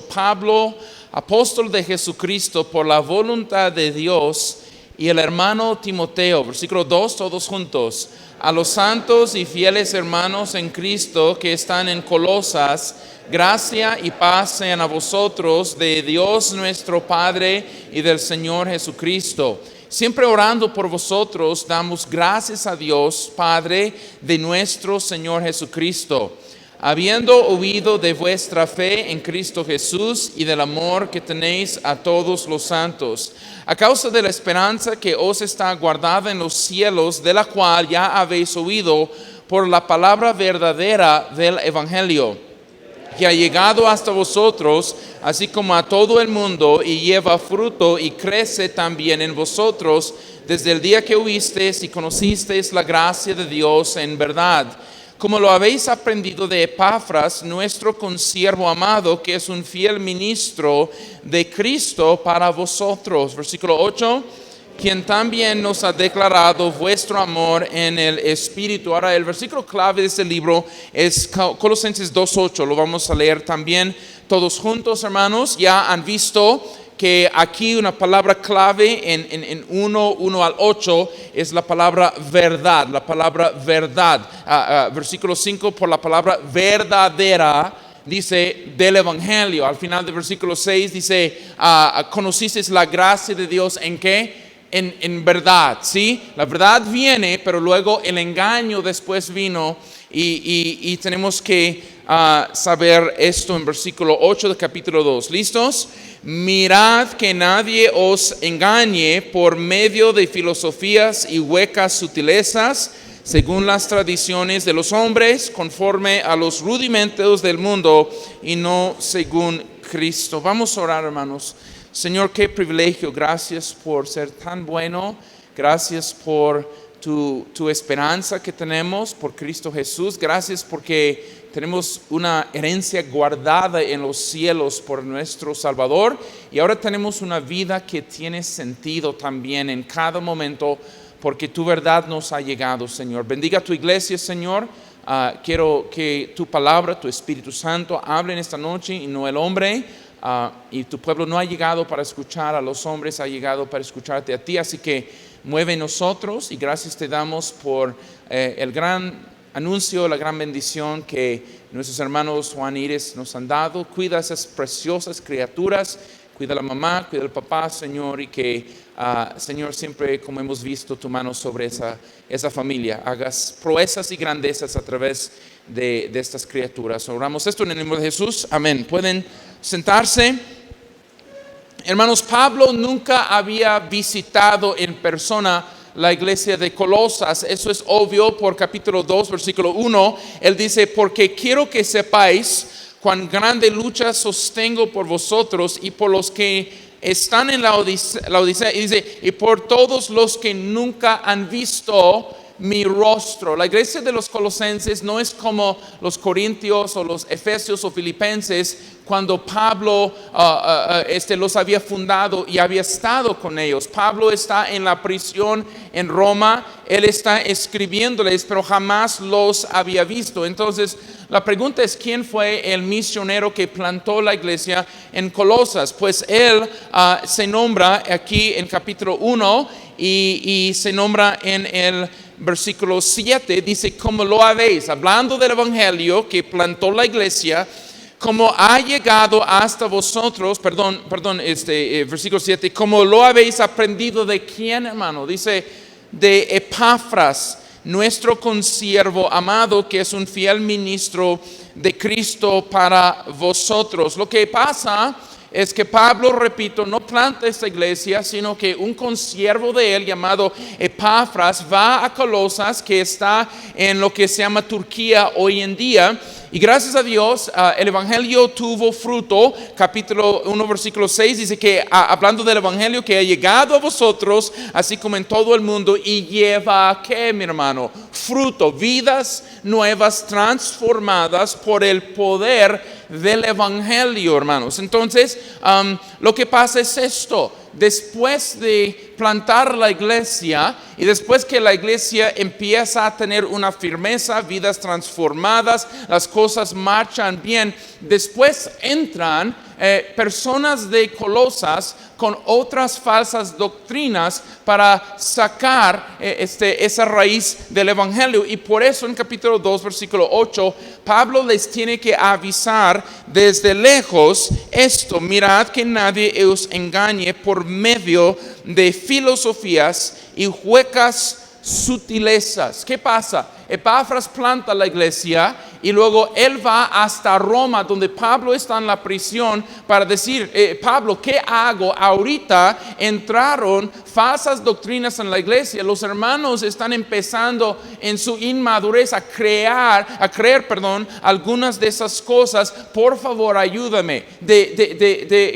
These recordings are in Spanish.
Pablo, apóstol de Jesucristo por la voluntad de Dios, y el hermano Timoteo, versículo 2, todos juntos, a los santos y fieles hermanos en Cristo que están en Colosas, gracia y paz sean a vosotros de Dios nuestro Padre y del Señor Jesucristo. Siempre orando por vosotros, damos gracias a Dios, Padre de nuestro Señor Jesucristo, habiendo oído de vuestra fe en Cristo Jesús y del amor que tenéis a todos los santos, a causa de la esperanza que os está guardada en los cielos, de la cual ya habéis oído por la palabra verdadera del Evangelio, que ha llegado hasta vosotros, así como a todo el mundo, y lleva fruto y crece también en vosotros, desde el día que oísteis y conocisteis la gracia de Dios en verdad, como lo habéis aprendido de Epafras, nuestro consiervo amado, que es un fiel ministro de Cristo para vosotros. Versículo 8, quien también nos ha declarado vuestro amor en el Espíritu. Ahora, el versículo clave de este libro es Colosenses 2:8. Lo vamos a leer también todos juntos, hermanos. Ya han visto que aquí una palabra clave en 1 al 8 es la palabra verdad, versículo 5 por la palabra verdadera, dice del Evangelio. Al final del versículo 6 dice, conocisteis la gracia de Dios en qué, en verdad, ¿sí? La verdad viene, pero luego el engaño después vino y tenemos que saber esto en versículo 8 del capítulo 2. ¿Listos? Mirad que nadie os engañe por medio de filosofías y huecas sutilezas, según las tradiciones de los hombres, conforme a los rudimentos del mundo y no según Cristo. Vamos a orar, hermanos. Señor, qué privilegio. Gracias por ser tan bueno. Gracias por tu esperanza que tenemos por Cristo Jesús. Gracias porque tenemos una herencia guardada en los cielos por nuestro Salvador, y ahora tenemos una vida que tiene sentido también en cada momento porque tu verdad nos ha llegado, Señor. Bendiga tu iglesia, Señor. Quiero que tu palabra, tu Espíritu Santo hable en esta noche y no el hombre. Y tu pueblo no ha llegado para escuchar a los hombres, ha llegado para escucharte a ti. Así que mueve en nosotros, y gracias te damos por el gran anuncio, la gran bendición que nuestros hermanos Juan y Iris nos han dado. Cuida a esas preciosas criaturas, cuida a la mamá, cuida al papá, Señor, y que, Señor, siempre, como hemos visto, tu mano sobre esa familia. Hagas proezas y grandezas a través de estas criaturas. Oramos esto en el nombre de Jesús. Amén. Pueden sentarse. Hermanos, Pablo nunca había visitado en persona la iglesia de Colosas. Eso es obvio por capítulo 2, versículo 1. Él dice, porque quiero que sepáis cuán grande lucha sostengo por vosotros y por los que están en la Odisea. Y dice, y por todos los que nunca han visto mi rostro. La iglesia de los colosenses no es como los corintios o los efesios o filipenses, cuando Pablo los había fundado y había estado con ellos. Pablo está en la prisión en Roma, él está escribiéndoles, pero jamás los había visto. Entonces la pregunta es, ¿quién fue el misionero que plantó la iglesia en Colosas? Pues él se nombra aquí en capítulo 1 y se nombra en el versículo 7, dice, como lo habéis, hablando del evangelio que plantó la iglesia, como ha llegado hasta vosotros, versículo 7, como lo habéis aprendido. ¿De quién, hermano? Dice, de Epafras, nuestro consiervo amado, que es un fiel ministro de Cristo para vosotros. Lo que pasa es que Pablo, repito, no planta esta iglesia, sino que un consiervo de él llamado Epafras va a Colosas, que está en lo que se llama Turquía hoy en día. Y gracias a Dios, el evangelio tuvo fruto. Capítulo 1, versículo 6 dice que, hablando del evangelio que ha llegado a vosotros, así como en todo el mundo, y lleva, ¿qué, mi hermano? Fruto, vidas nuevas transformadas por el poder del evangelio, hermanos. Entonces, lo que pasa es esto. Después de plantar la iglesia y después que la iglesia empieza a tener una firmeza, vidas transformadas, las cosas marchan bien, después entran personas de Colosas con otras falsas doctrinas para sacar esa raíz del Evangelio. Y por eso en capítulo 2, versículo 8, Pablo les tiene que avisar desde lejos esto: mirad que nadie os engañe por medio de filosofías y huecas sutilezas. ¿Qué pasa? Epafras planta la iglesia y luego él va hasta Roma, donde Pablo está en la prisión, para decir, Pablo, ¿qué hago? Ahorita entraron falsas doctrinas en la iglesia. Los hermanos están empezando en su inmadurez a creer, algunas de esas cosas. Por favor, ayúdame.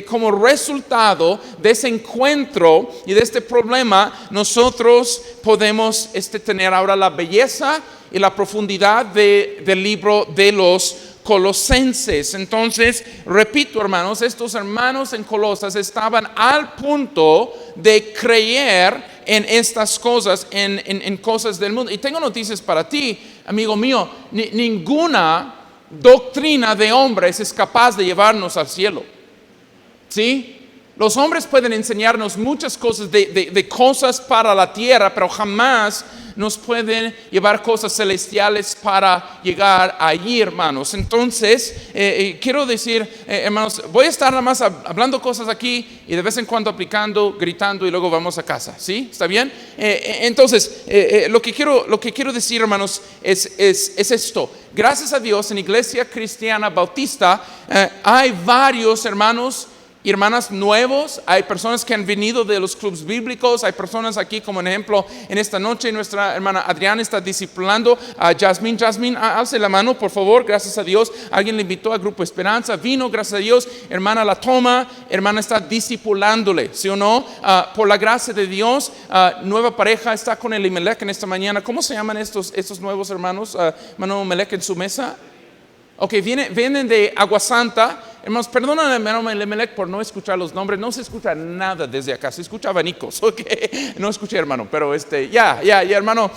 Como resultado de ese encuentro y de este problema, nosotros podemos tener ahora la belleza y la profundidad del libro de los Colosenses. Entonces, repito, hermanos, estos hermanos en Colosas estaban al punto de creer en estas cosas, en cosas del mundo. Y tengo noticias para ti, amigo mío: ninguna doctrina de hombres es capaz de llevarnos al cielo. ¿Sí? Los hombres pueden enseñarnos muchas cosas de cosas para la tierra, pero jamás nos pueden llevar cosas celestiales para llegar allí, hermanos. Entonces, quiero decir, hermanos, voy a estar nada más hablando cosas aquí y de vez en cuando aplicando, gritando, y luego vamos a casa. ¿Sí? ¿Está bien? Entonces, lo que quiero decir, hermanos, es esto. Gracias a Dios, en Iglesia Cristiana Bautista hay varios hermanos y hermanas nuevos. Hay personas que han venido de los clubes bíblicos. Hay personas aquí, como en ejemplo, en esta noche nuestra hermana Adriana está discipulando a Jasmine. Jasmine, alce la mano, por favor. Gracias a Dios, alguien le invitó al Grupo Esperanza, vino, gracias a Dios. Hermana la toma, hermana está discipulándole, ¿sí o no? Por la gracia de Dios, nueva pareja está con el Elimelech en esta mañana. ¿Cómo se llaman estos nuevos hermanos? Hermano Melech en su mesa. Ok, vienen de Agua Santa. Hermanos, perdóname, hermano Elimelech, por no escuchar los nombres. No se escucha nada desde acá, se escucha abanicos. Okay. No escuché, hermano, pero hermano,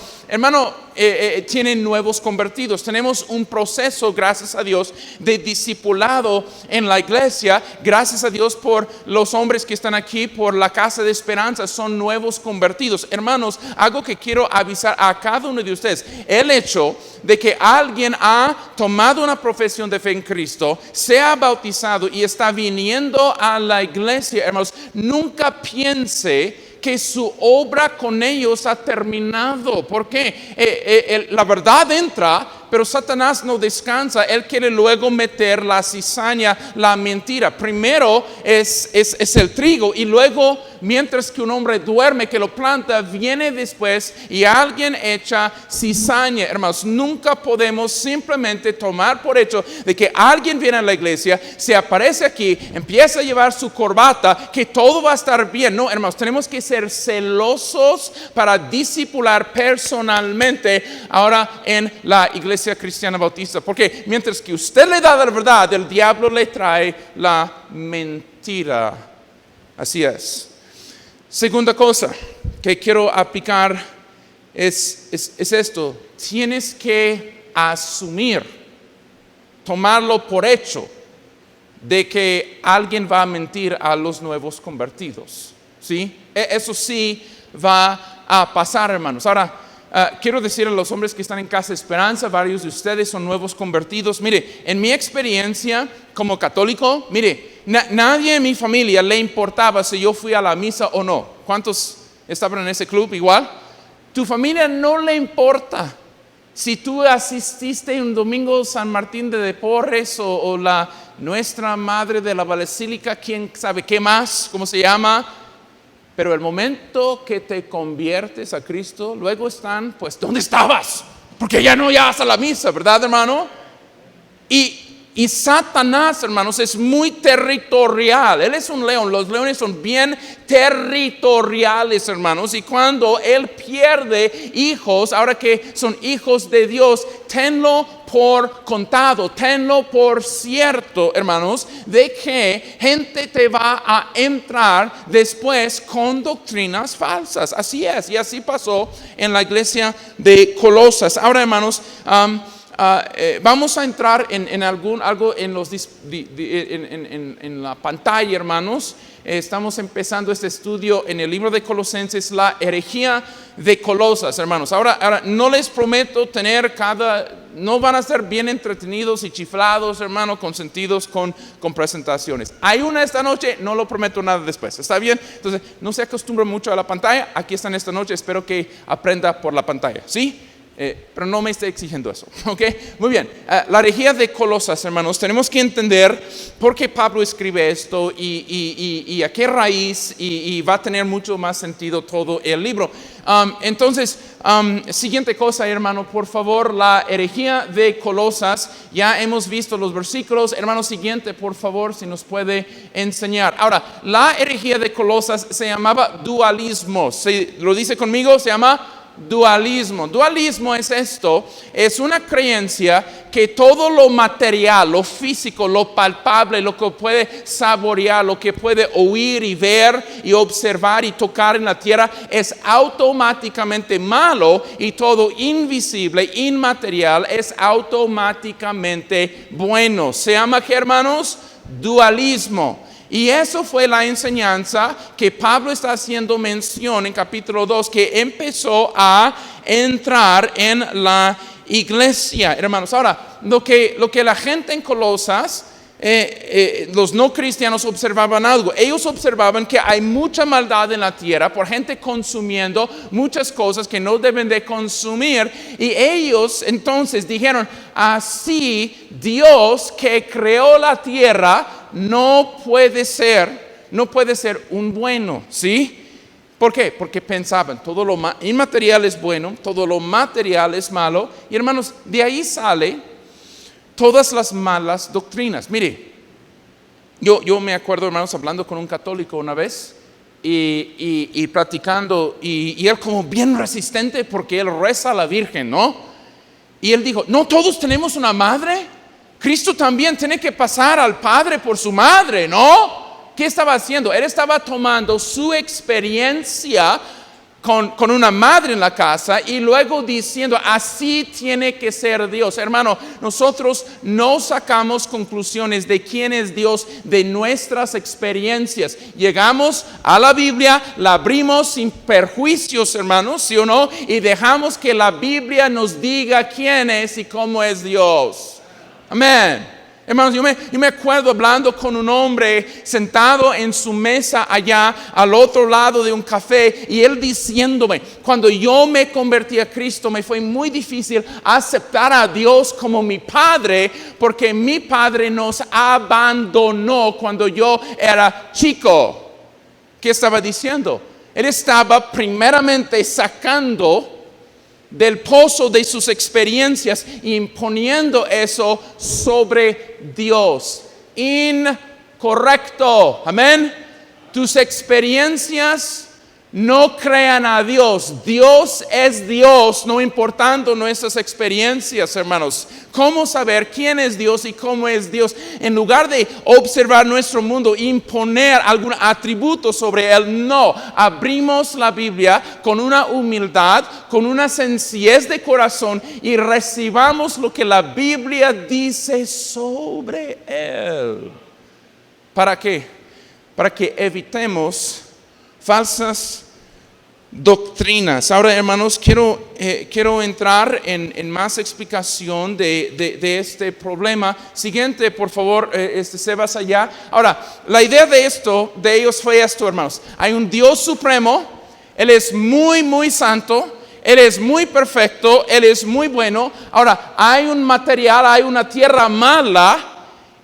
tienen nuevos convertidos. Tenemos un proceso, gracias a Dios, de discipulado en la iglesia. Gracias a Dios por los hombres que están aquí, por la Casa de Esperanza, son nuevos convertidos. Hermanos, algo que quiero avisar a cada uno de ustedes: el hecho de que alguien ha tomado una profesión de fe en Cristo, se ha bautizado y está viniendo a la iglesia, hermanos, nunca piense que su obra con ellos ha terminado. ¿Por qué? La verdad entra, pero Satanás no descansa. Él quiere luego meter la cizaña, la mentira. Primero es el trigo, y luego, mientras que un hombre duerme, que lo planta, viene después y alguien echa cizaña. Hermanos, nunca podemos simplemente tomar por hecho de que alguien viene a la iglesia, se aparece aquí, empieza a llevar su corbata, que todo va a estar bien. No, hermanos, tenemos que ser celosos para discipular personalmente ahora en la iglesia Cristiana Bautista, porque mientras que usted le da la verdad, el diablo le trae la mentira. Así es. Segunda cosa que quiero aplicar es esto: tienes que asumir, tomarlo por hecho de que alguien va a mentir a los nuevos convertidos. ¿Sí? Eso sí va a pasar, hermanos. Ahora, quiero decir a los hombres que están en Casa Esperanza, varios de ustedes son nuevos convertidos. Mire, en mi experiencia como católico, nadie en mi familia le importaba si yo fui a la misa o no. ¿Cuántos estaban en ese club igual? Tu familia no le importa si tú asististe un domingo San Martín de Porres o la Nuestra Madre de la Basílica, quién sabe qué más, cómo se llama. Pero el momento que te conviertes a Cristo, luego están, pues, ¿dónde estabas? Porque ya no vas a la misa, ¿verdad, hermano? Y Satanás, hermanos, es muy territorial. Él es un león. Los leones son bien territoriales, hermanos. Y cuando él pierde hijos, ahora que son hijos de Dios, tenlo por contado, tenlo por cierto, hermanos, de que gente te va a entrar después con doctrinas falsas. Así es, y así pasó en la iglesia de Colosas. Ahora, hermanos, vamos a entrar en algo en, en la pantalla, hermanos. Estamos empezando este estudio en el libro de Colosenses, la herejía de Colosas, hermanos. Ahora no les prometo no van a ser bien entretenidos y chiflados, hermano, consentidos con presentaciones. Hay una esta noche, no lo prometo nada después, ¿está bien? Entonces, no se acostumbre mucho a la pantalla. Aquí están esta noche, espero que aprenda por la pantalla, ¿sí? Pero no me esté exigiendo eso, ¿ok? Muy bien, la herejía de Colosas, hermanos, tenemos que entender por qué Pablo escribe esto y a qué raíz, y va a tener mucho más sentido todo el libro. Entonces, siguiente cosa, hermano, por favor, la herejía de Colosas. Ya hemos visto los versículos. Hermano, siguiente, por favor, si nos puede enseñar. Ahora, la herejía de Colosas se llamaba dualismo. ¿Sí? ¿Lo dice conmigo? Se llama dualismo. Dualismo es esto, es una creencia que todo lo material, lo físico, lo palpable, lo que puede saborear, lo que puede oír y ver y observar y tocar en la tierra es automáticamente malo, y todo invisible, inmaterial es automáticamente bueno. Se llama, ¿qué, hermanos? Dualismo. Y eso fue la enseñanza que Pablo está haciendo mención en capítulo 2, que empezó a entrar en la iglesia, hermanos. Ahora, lo que la gente en Colosas, los no cristianos, observaban algo. Ellos observaban que hay mucha maldad en la tierra por gente consumiendo muchas cosas que no deben de consumir. Y ellos entonces dijeron, así Dios que creó la tierra no puede ser un bueno, ¿sí? ¿Por qué? Porque pensaban, todo lo inmaterial es bueno, todo lo material es malo. Y hermanos, de ahí sale todas las malas doctrinas. Mire, yo me acuerdo, hermanos, hablando con un católico una vez y platicando, y él como bien resistente porque él reza a la Virgen, ¿no? Y él dijo, no todos tenemos una madre. Cristo también tiene que pasar al Padre por su madre, ¿no? ¿Qué estaba haciendo? Él estaba tomando su experiencia con una madre en la casa y luego diciendo, así tiene que ser Dios. Hermano, nosotros no sacamos conclusiones de quién es Dios de nuestras experiencias. Llegamos a la Biblia, la abrimos sin perjuicios, hermanos, ¿sí o no? Y dejamos que la Biblia nos diga quién es y cómo es Dios. Amén. Hermanos, yo me acuerdo hablando con un hombre sentado en su mesa allá al otro lado de un café, y él diciéndome, cuando yo me convertí a Cristo me fue muy difícil aceptar a Dios como mi Padre, porque mi Padre nos abandonó cuando yo era chico. ¿Qué estaba diciendo? Él estaba primeramente sacando del pozo de sus experiencias y imponiendo eso sobre Dios. Incorrecto. Amén. Tus experiencias no crean a Dios. Dios es Dios, no importando nuestras experiencias, hermanos. ¿Cómo saber quién es Dios y cómo es Dios? En lugar de observar nuestro mundo, imponer algún atributo sobre él, no. Abrimos la Biblia con una humildad, con una sencillez de corazón, y recibamos lo que la Biblia dice sobre él. ¿Para qué? Para que evitemos falsas doctrinas. Ahora, hermanos, quiero entrar en más explicación de este problema. Siguiente, por favor, Sebas allá. Ahora, la idea de ellos fue esto, hermanos. Hay un Dios supremo, Él es muy, muy santo, Él es muy perfecto, Él es muy bueno. Ahora, hay un material, hay una tierra mala,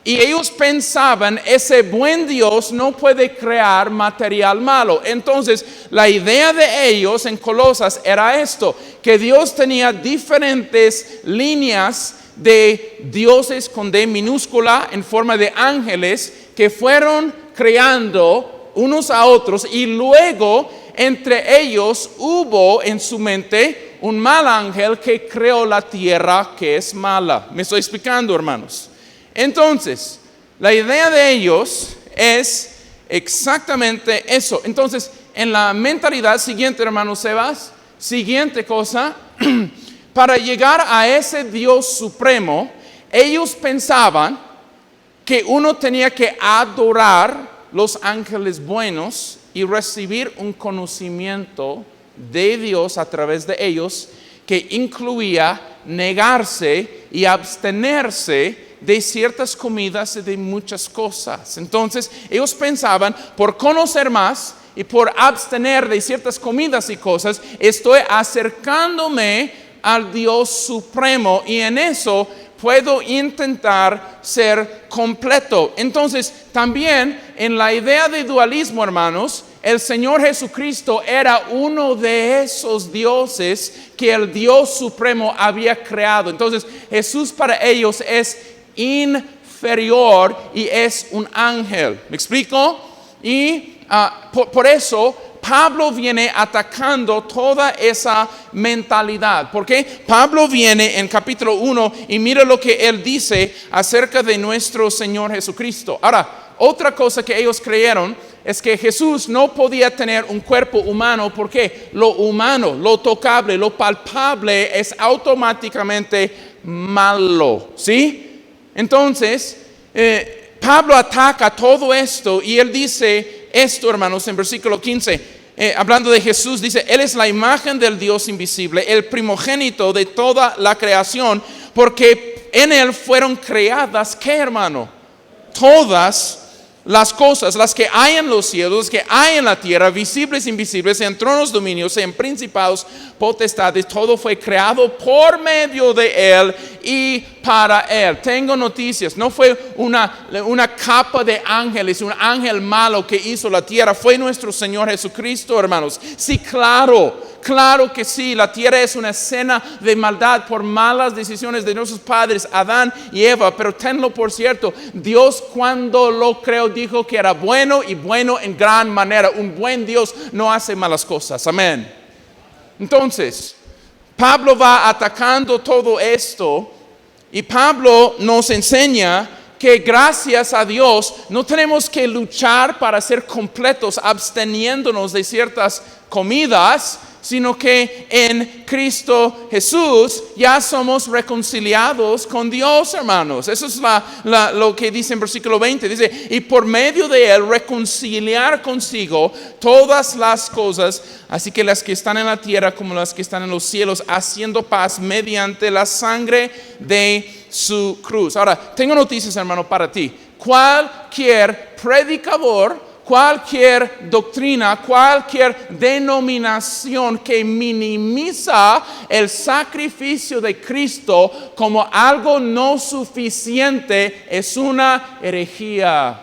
y ellos pensaban, ese buen Dios no puede crear material malo. Entonces, la idea de ellos en Colosas era esto, que Dios tenía diferentes líneas de dioses con D minúscula en forma de ángeles que fueron creando unos a otros, y luego entre ellos hubo en su mente un mal ángel que creó la tierra que es mala. ¿Me estoy explicando, hermanos? Entonces, la idea de ellos es exactamente eso. Entonces, en la mentalidad siguiente, hermano Sebas, siguiente cosa, Para llegar a ese Dios supremo, ellos pensaban que uno tenía que adorar los ángeles buenos y recibir un conocimiento de Dios a través de ellos, que incluía negarse y abstenerse de ciertas comidas y de muchas cosas. Entonces, ellos pensaban, por conocer más y por abstener de ciertas comidas y cosas, estoy acercándome al Dios supremo y en eso puedo intentar ser completo. Entonces, también en la idea de dualismo, hermanos, el Señor Jesucristo era uno de esos dioses que el Dios supremo había creado. Entonces, Jesús para ellos es inferior y es un ángel. ¿Me explico? Y por eso Pablo viene atacando toda esa mentalidad. Porque Pablo viene en capítulo 1 y mira lo que él dice acerca de nuestro Señor Jesucristo. Ahora, otra cosa que ellos creyeron es que Jesús no podía tener un cuerpo humano porque lo humano, lo tocable, lo palpable es automáticamente malo. ¿Sí? Entonces, Pablo ataca todo esto y él dice esto, hermanos, en versículo 15. Hablando de Jesús, dice, Él es la imagen del Dios invisible, el primogénito de toda la creación, porque en Él fueron creadas, ¿qué, hermano? Todas las cosas, las que hay en los cielos, las que hay en la tierra, visibles e invisibles, sean tronos, dominios, sean principados, potestades, todo fue creado por medio de Él y para Él. Tengo noticias, no fue una capa de ángeles, un ángel malo que hizo la tierra, fue nuestro Señor Jesucristo, hermanos. Sí, claro que sí, la tierra es una escena de maldad por malas decisiones de nuestros padres, Adán y Eva, pero tenlo por cierto, Dios cuando lo creó dijo que era bueno y bueno en gran manera. Un buen Dios no hace malas cosas, amén. Entonces, Pablo va atacando todo esto y Pablo nos enseña que gracias a Dios no tenemos que luchar para ser completos absteniéndonos de ciertas comidas, sino que en Cristo Jesús ya somos reconciliados con Dios, hermanos. Eso es lo que dice en versículo 20. Dice, y por medio de Él reconciliar consigo todas las cosas, así que las que están en la tierra como las que están en los cielos, haciendo paz mediante la sangre de su cruz. Ahora, tengo noticias, hermano, para ti. Cualquier predicador, cualquier doctrina, cualquier denominación que minimiza el sacrificio de Cristo como algo no suficiente es una herejía.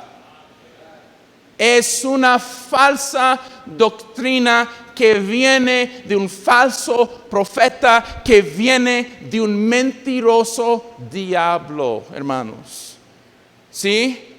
Es una falsa doctrina que viene de un falso profeta, que viene de un mentiroso diablo, hermanos. ¿Sí?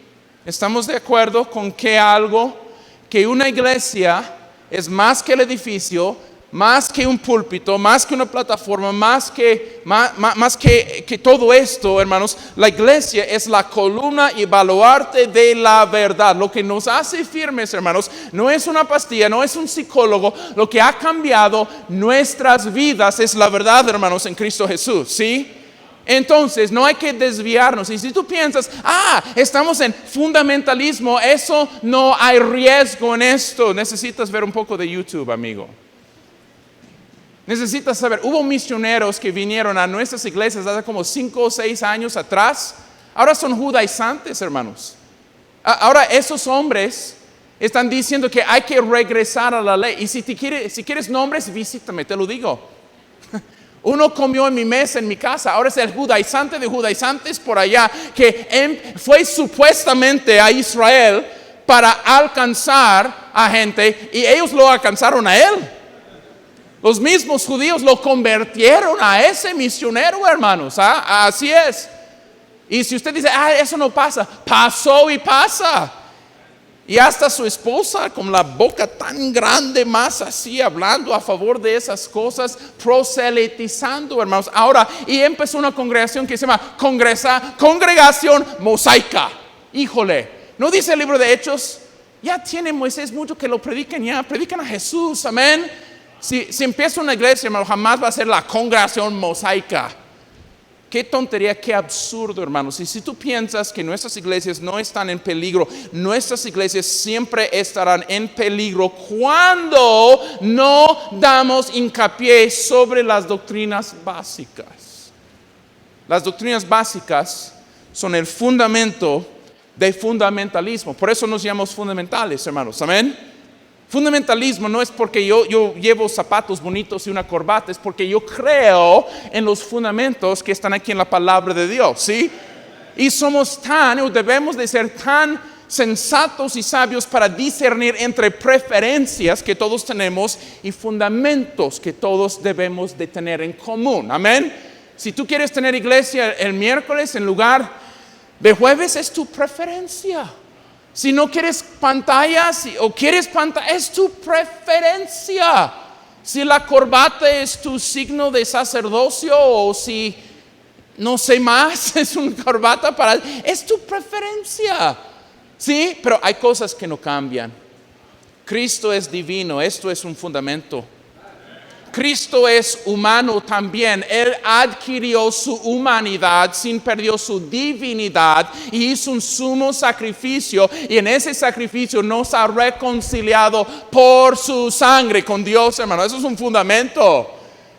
¿Estamos de acuerdo con que una iglesia es más que el edificio, más que un púlpito, más que una plataforma, más que todo esto, hermanos? La iglesia es la columna y baluarte de la verdad. Lo que nos hace firmes, hermanos, no es una pastilla, no es un psicólogo. Lo que ha cambiado nuestras vidas es la verdad, hermanos, en Cristo Jesús, ¿sí? Entonces, no hay que desviarnos. Y si tú piensas, estamos en fundamentalismo, eso no hay riesgo en esto. Necesitas ver un poco de YouTube, amigo. Necesitas saber, hubo misioneros que vinieron a nuestras iglesias hace como 5 o 6 años atrás. Ahora son judaizantes, hermanos. Ahora esos hombres están diciendo que hay que regresar a la ley. Y si quieres nombres, visítame, te lo digo. Uno comió en mi mesa, en mi casa. Ahora es el judaizante de judaizantes por allá, que fue supuestamente a Israel para alcanzar a gente, y ellos lo alcanzaron a él. Los mismos judíos lo convirtieron a ese misionero, hermanos. Así es. Y si usted dice, eso no pasa, pasó y pasa. Y hasta su esposa con la boca tan grande, más así, hablando a favor de esas cosas, proselitizando, hermanos. Ahora, y empezó una congregación que se llama Congregación Mosaica. Híjole, ¿no dice el libro de Hechos? Ya tiene Moisés mucho que lo predican, ya predican a Jesús, amén. Si empieza una iglesia, hermano, jamás va a ser la congregación mosaica. Qué tontería, qué absurdo, hermanos. Y si tú piensas que nuestras iglesias no están en peligro, nuestras iglesias siempre estarán en peligro cuando no damos hincapié sobre las doctrinas básicas. Las doctrinas básicas son el fundamento de fundamentalismo. Por eso nos llamamos fundamentales, hermanos. Amén. Fundamentalismo no es porque yo llevo zapatos bonitos y una corbata, es porque yo creo en los fundamentos que están aquí en la palabra de Dios, ¿sí? Y debemos de ser tan sensatos y sabios para discernir entre preferencias que todos tenemos y fundamentos que todos debemos de tener en común, amén. Si tú quieres tener iglesia el miércoles en lugar de jueves, es tu preferencia. Si no quieres pantallas o quieres pantalla, es tu preferencia. Si la corbata es tu signo de sacerdocio o si no sé más, es una corbata es tu preferencia. Sí, pero hay cosas que no cambian. Cristo es divino, esto es un fundamento. Cristo es humano también. Él adquirió su humanidad sin perder su divinidad y hizo un sumo sacrificio. Y en ese sacrificio nos ha reconciliado por su sangre con Dios, hermano. Eso es un fundamento.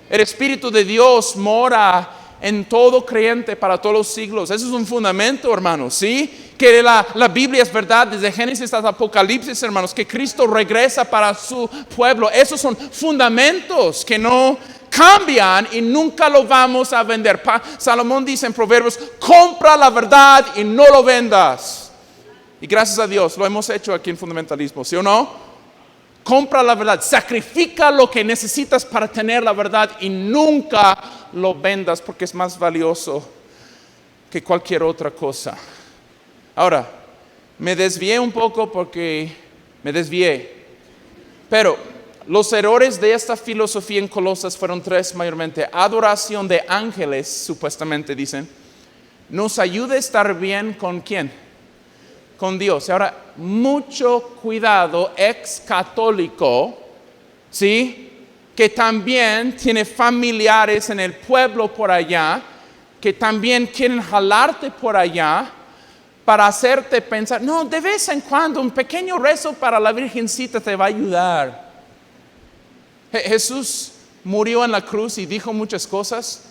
El Espíritu de Dios mora en todo creyente para todos los siglos. Eso es un fundamento, hermanos, ¿sí? Que la Biblia es verdad desde Génesis hasta Apocalipsis, hermanos, que Cristo regresa para su pueblo. Esos son fundamentos que no cambian y nunca lo vamos a vender. Salomón dice en Proverbios, compra la verdad y no lo vendas. Y gracias a Dios lo hemos hecho aquí en Fundamentalismo, ¿sí o no? Compra la verdad, sacrifica lo que necesitas para tener la verdad y nunca lo vendas porque es más valioso que cualquier otra cosa. Ahora, me desvié un poco pero los errores de esta filosofía en Colosas fueron tres mayormente. Adoración de ángeles, supuestamente dicen, nos ayuda a estar bien ¿con quién? Con Dios. Ahora, mucho cuidado, ex católico, ¿sí? Que también tiene familiares en el pueblo por allá, que también quieren jalarte por allá para hacerte pensar, no, de vez en cuando un pequeño rezo para la Virgencita te va a ayudar. Jesús murió en la cruz y dijo muchas cosas,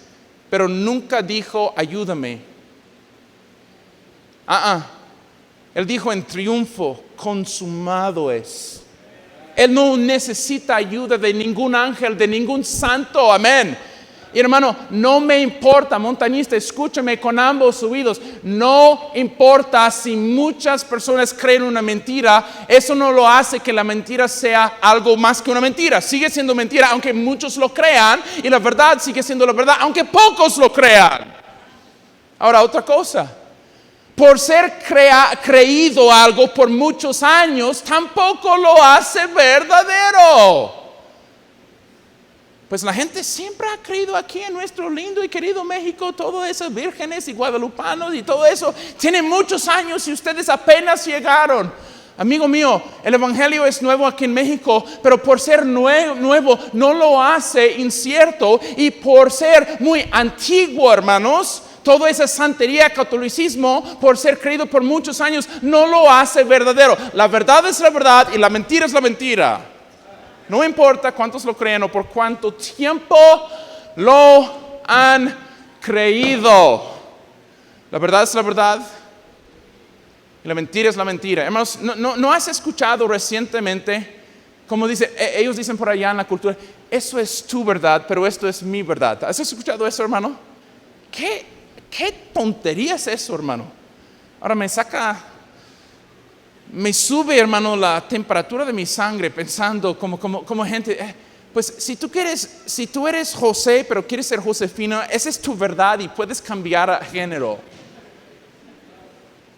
pero nunca dijo, ayúdame. Él dijo en triunfo, consumado es. Él no necesita ayuda de ningún ángel, de ningún santo, amén. Y hermano, no me importa, montañista, escúchame con ambos oídos. No importa si muchas personas creen una mentira, eso no lo hace que la mentira sea algo más que una mentira. Sigue siendo mentira, aunque muchos lo crean, y la verdad sigue siendo la verdad, aunque pocos lo crean. Ahora, otra cosa. Por ser creído algo por muchos años, tampoco lo hace verdadero. Pues la gente siempre ha creído aquí en nuestro lindo y querido México, todas esas vírgenes y guadalupanos y todo eso. Tienen muchos años y ustedes apenas llegaron. Amigo mío, el evangelio es nuevo aquí en México, pero por ser nuevo no lo hace incierto. Y por ser muy antiguo, hermanos, toda esa santería, catolicismo, por ser creído por muchos años, no lo hace verdadero. La verdad es la verdad y la mentira es la mentira. No importa cuántos lo creen o por cuánto tiempo lo han creído. La verdad es la verdad y la mentira es la mentira. Hermanos, ¿no has escuchado recientemente, como ellos dicen por allá en la cultura, eso es tu verdad, pero esto es mi verdad? ¿Has escuchado eso, hermano? ¿Qué tontería es eso, hermano? Ahora me sube, hermano, la temperatura de mi sangre pensando como gente, pues si tú eres José, pero quieres ser Josefina, esa es tu verdad y puedes cambiar a género.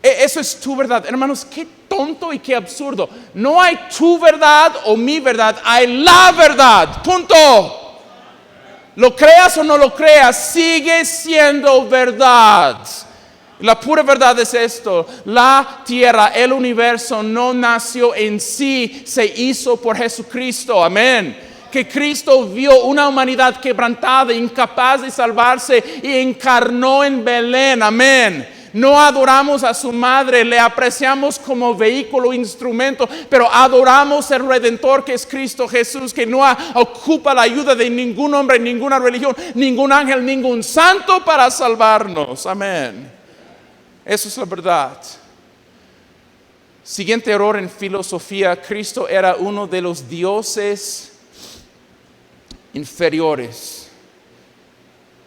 Eso es tu verdad. Hermanos, qué tonto y qué absurdo. No hay tu verdad o mi verdad, hay la verdad. Punto. Lo creas o no lo creas, sigue siendo verdad. La pura verdad es esto: la tierra, el universo no nació en sí, se hizo por Jesucristo, amén. que Cristo vio una humanidad quebrantada, incapaz de salvarse y encarnó en Belén. Amén. No adoramos a su madre, le apreciamos como vehículo, instrumento, pero adoramos al Redentor que es Cristo Jesús, que no ocupa la ayuda de ningún hombre, ninguna religión, ningún ángel, ningún santo para salvarnos. Amén. Eso es la verdad. Siguiente error en filosofía: Cristo era uno de los dioses inferiores.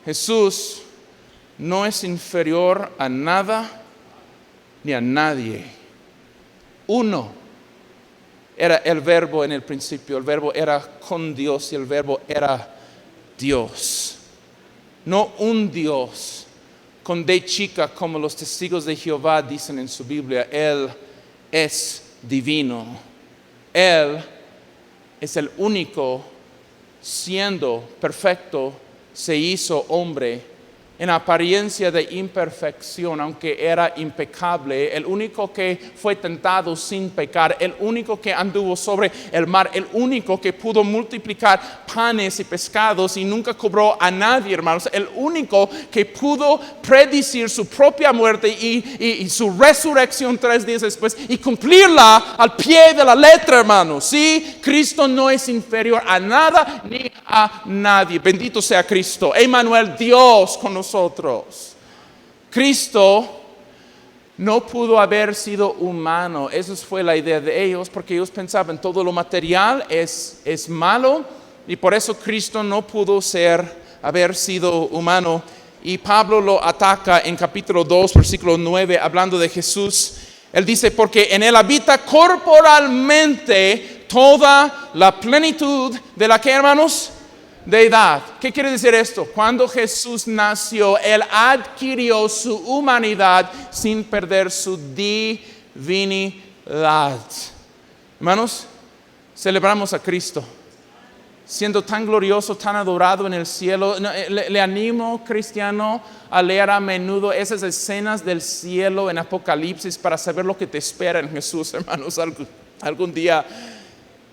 Jesús no es inferior a nada ni a nadie. Uno era el verbo en el principio, el verbo era con Dios y el verbo era Dios. No un Dios con D chica como los testigos de Jehová dicen en su Biblia. Él es divino. Él es el único, siendo perfecto, se hizo hombre en apariencia de imperfección, aunque era impecable, el único que fue tentado sin pecar, el único que anduvo sobre el mar, el único que pudo multiplicar panes y pescados y nunca cobró a nadie, hermanos, el único que pudo predecir su propia muerte y su resurrección 3 días después y cumplirla al pie de la letra, hermanos. Sí, Cristo no es inferior a nada ni a nadie. Bendito sea Cristo. Emmanuel, Dios con nosotros. Cristo no pudo haber sido humano. Esa fue la idea de ellos, porque ellos pensaban todo lo material es malo, y por eso Cristo no pudo haber sido humano. Y Pablo lo ataca en capítulo 2, versículo 9, hablando de Jesús. Él dice: porque en él habita corporalmente toda la plenitud de la que, hermanos, deidad. ¿Qué quiere decir esto? Cuando Jesús nació, Él adquirió su humanidad sin perder su divinidad. Hermanos, celebramos a Cristo, siendo tan glorioso, tan adorado en el cielo. Le animo, cristiano, a leer a menudo esas escenas del cielo en Apocalipsis para saber lo que te espera en Jesús, hermanos, algún día.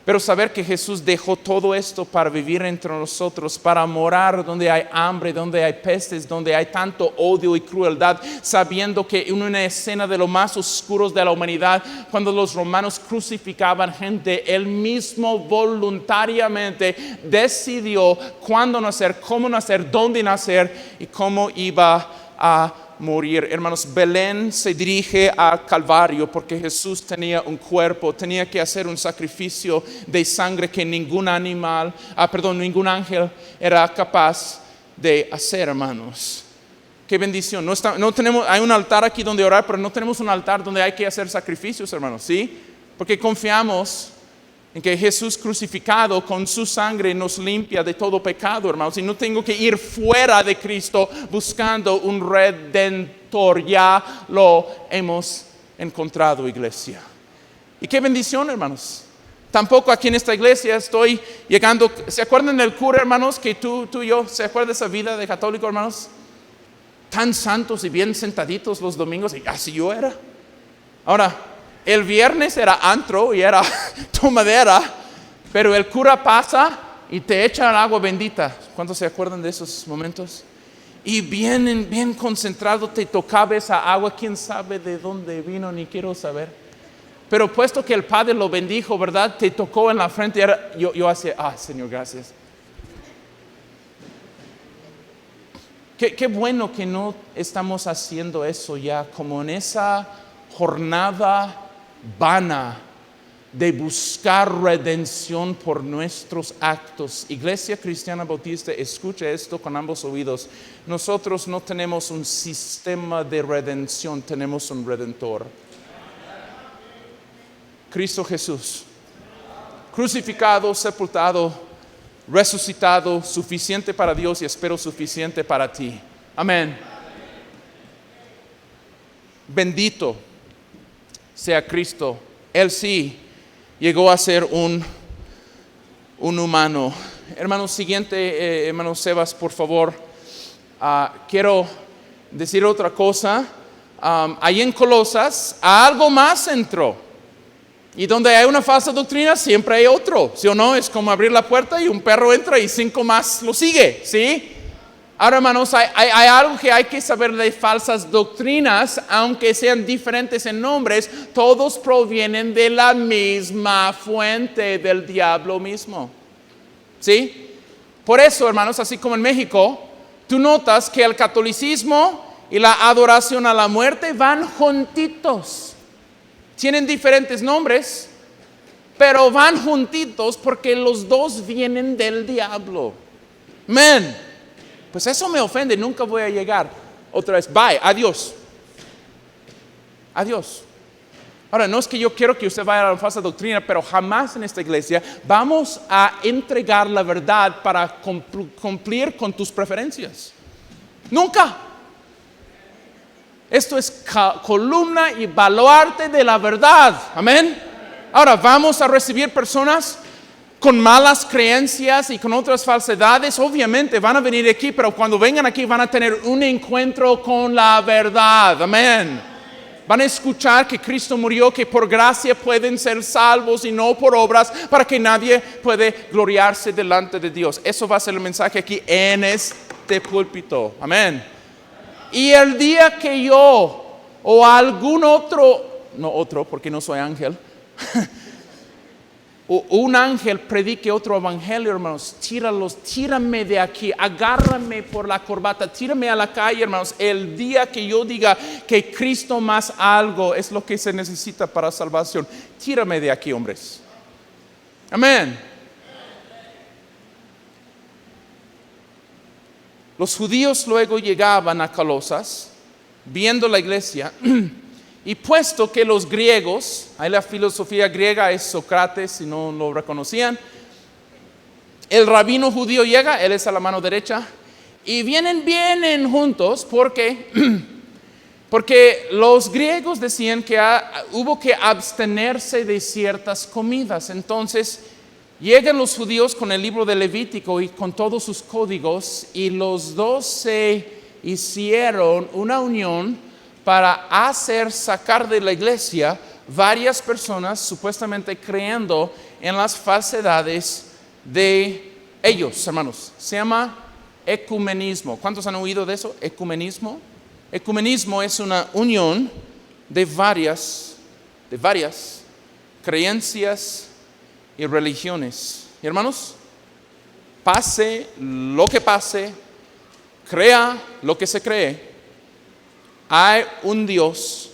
Pero saber que Jesús dejó todo esto para vivir entre nosotros, para morar donde hay hambre, donde hay pestes, donde hay tanto odio y crueldad, sabiendo que en una escena de lo más oscuros de la humanidad, cuando los romanos crucificaban gente, Él mismo voluntariamente decidió cuándo nacer, cómo nacer, dónde nacer y cómo iba a morir. Hermanos, Belén se dirige a Calvario porque Jesús tenía un cuerpo, tenía que hacer un sacrificio de sangre que ningún ángel era capaz de hacer, hermanos. Qué bendición. No tenemos, hay un altar aquí donde orar, pero no tenemos un altar donde hay que hacer sacrificios, hermanos, ¿sí? Porque confiamos en que Jesús crucificado con su sangre nos limpia de todo pecado, hermanos. Y no tengo que ir fuera de Cristo buscando un redentor. Ya lo hemos encontrado, iglesia. Y qué bendición, hermanos. Tampoco aquí en esta iglesia estoy llegando. ¿Se acuerdan del cura, hermanos? Que tú y yo, ¿se acuerdan de esa vida de católico, hermanos? Tan santos y bien sentaditos los domingos. Y así yo era. Ahora, el viernes era antro y era tomadera, pero el cura pasa y te echa el agua bendita. ¿Cuántos se acuerdan de esos momentos? Y bien concentrado te tocaba esa agua, quién sabe de dónde vino, ni quiero saber. Pero puesto que el Padre lo bendijo, ¿verdad? Te tocó en la frente. Yo hacía, Señor, gracias. Qué bueno que no estamos haciendo eso ya, como en esa jornada vana de buscar redención por nuestros actos. Iglesia Cristiana Bautista, escucha esto con ambos oídos. Nosotros no tenemos un sistema de redención, tenemos un redentor. Cristo Jesús, crucificado, sepultado, resucitado, suficiente para Dios y espero suficiente para ti. Amén. Bendito sea Cristo. Él sí llegó a ser un humano. Hermano siguiente, hermano Sebas, por favor. Quiero decir otra cosa. Ahí en Colosas, algo más entró. Y donde hay una falsa doctrina, siempre hay otro, ¿sí o no? Es como abrir la puerta y un perro entra y 5 más lo sigue, ¿sí? Ahora, hermanos, hay algo que hay que saber de falsas doctrinas, aunque sean diferentes en nombres, todos provienen de la misma fuente, del diablo mismo, ¿sí? Por eso, hermanos, así como en México, tú notas que el catolicismo y la adoración a la muerte van juntitos. Tienen diferentes nombres, pero van juntitos porque los dos vienen del diablo. Amén. Pues eso me ofende, nunca voy a llegar otra vez. Bye, adiós. Adiós. Ahora, no es que yo quiero que usted vaya a la falsa doctrina, pero jamás en esta iglesia vamos a entregar la verdad para cumplir con tus preferencias. Nunca. Esto es columna y baluarte de la verdad. Amén. Ahora, vamos a recibir personas con malas creencias y con otras falsedades. Obviamente van a venir aquí, pero cuando vengan aquí van a tener un encuentro con la verdad. Amén. Van a escuchar que Cristo murió, que por gracia pueden ser salvos y no por obras, para que nadie puede gloriarse delante de Dios. Eso va a ser el mensaje aquí en este púlpito. Amén. Y el día que yo o algún otro, porque no soy ángel, o un ángel predique otro evangelio, hermanos, tírame de aquí, agárrame por la corbata, tírame a la calle, hermanos, el día que yo diga que Cristo más algo es lo que se necesita para salvación, tírame de aquí, hombres. Amén. Los judíos luego llegaban a Colosas, viendo la iglesia, y puesto que los griegos, ahí la filosofía griega es Sócrates, si no lo reconocían, el rabino judío llega, él es a la mano derecha, y vienen juntos porque los griegos decían que hubo que abstenerse de ciertas comidas. Entonces llegan los judíos con el libro de Levítico y con todos sus códigos, y los dos se hicieron una unión para sacar de la iglesia varias personas supuestamente creyendo en las falsedades de ellos, hermanos. Se llama ecumenismo. ¿Cuántos han oído de eso? Ecumenismo. Ecumenismo es una unión de varias creencias y religiones. Y hermanos, pase lo que pase, crea lo que se cree, hay un Dios,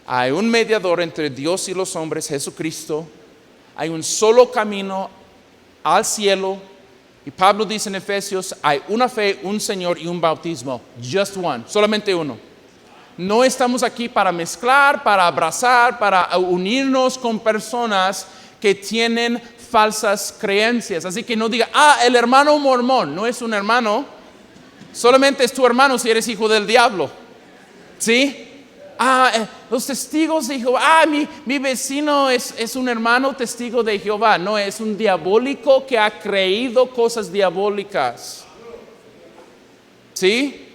hay un mediador entre Dios y los hombres, Jesucristo. Hay un solo camino al cielo. Y Pablo dice en Efesios, hay una fe, un Señor y un bautismo. Just one, solamente uno. No estamos aquí para mezclar, para abrazar, para unirnos con personas que tienen falsas creencias. Así que no diga, el hermano mormón no es un hermano, solamente es tu hermano si eres hijo del diablo. ¿Sí? Los testigos de Jehová, mi vecino es un hermano testigo de Jehová. No, es un diabólico que ha creído cosas diabólicas. ¿Sí?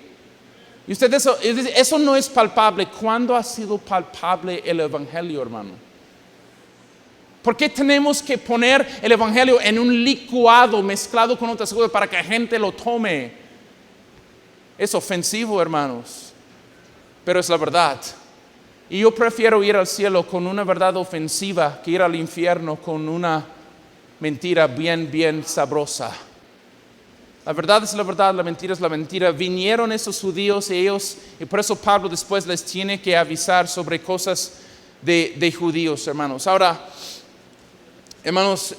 Y usted eso no es palpable. ¿Cuándo ha sido palpable el evangelio, hermano? ¿Por qué tenemos que poner el evangelio en un licuado mezclado con otras cosas para que la gente lo tome? Es ofensivo, hermanos, pero es la verdad. Y yo prefiero ir al cielo con una verdad ofensiva que ir al infierno con una mentira bien sabrosa. La verdad es la verdad, la mentira es la mentira. Vinieron esos judíos y por eso Pablo después les tiene que avisar sobre cosas de judíos, hermanos. Ahora, hermanos,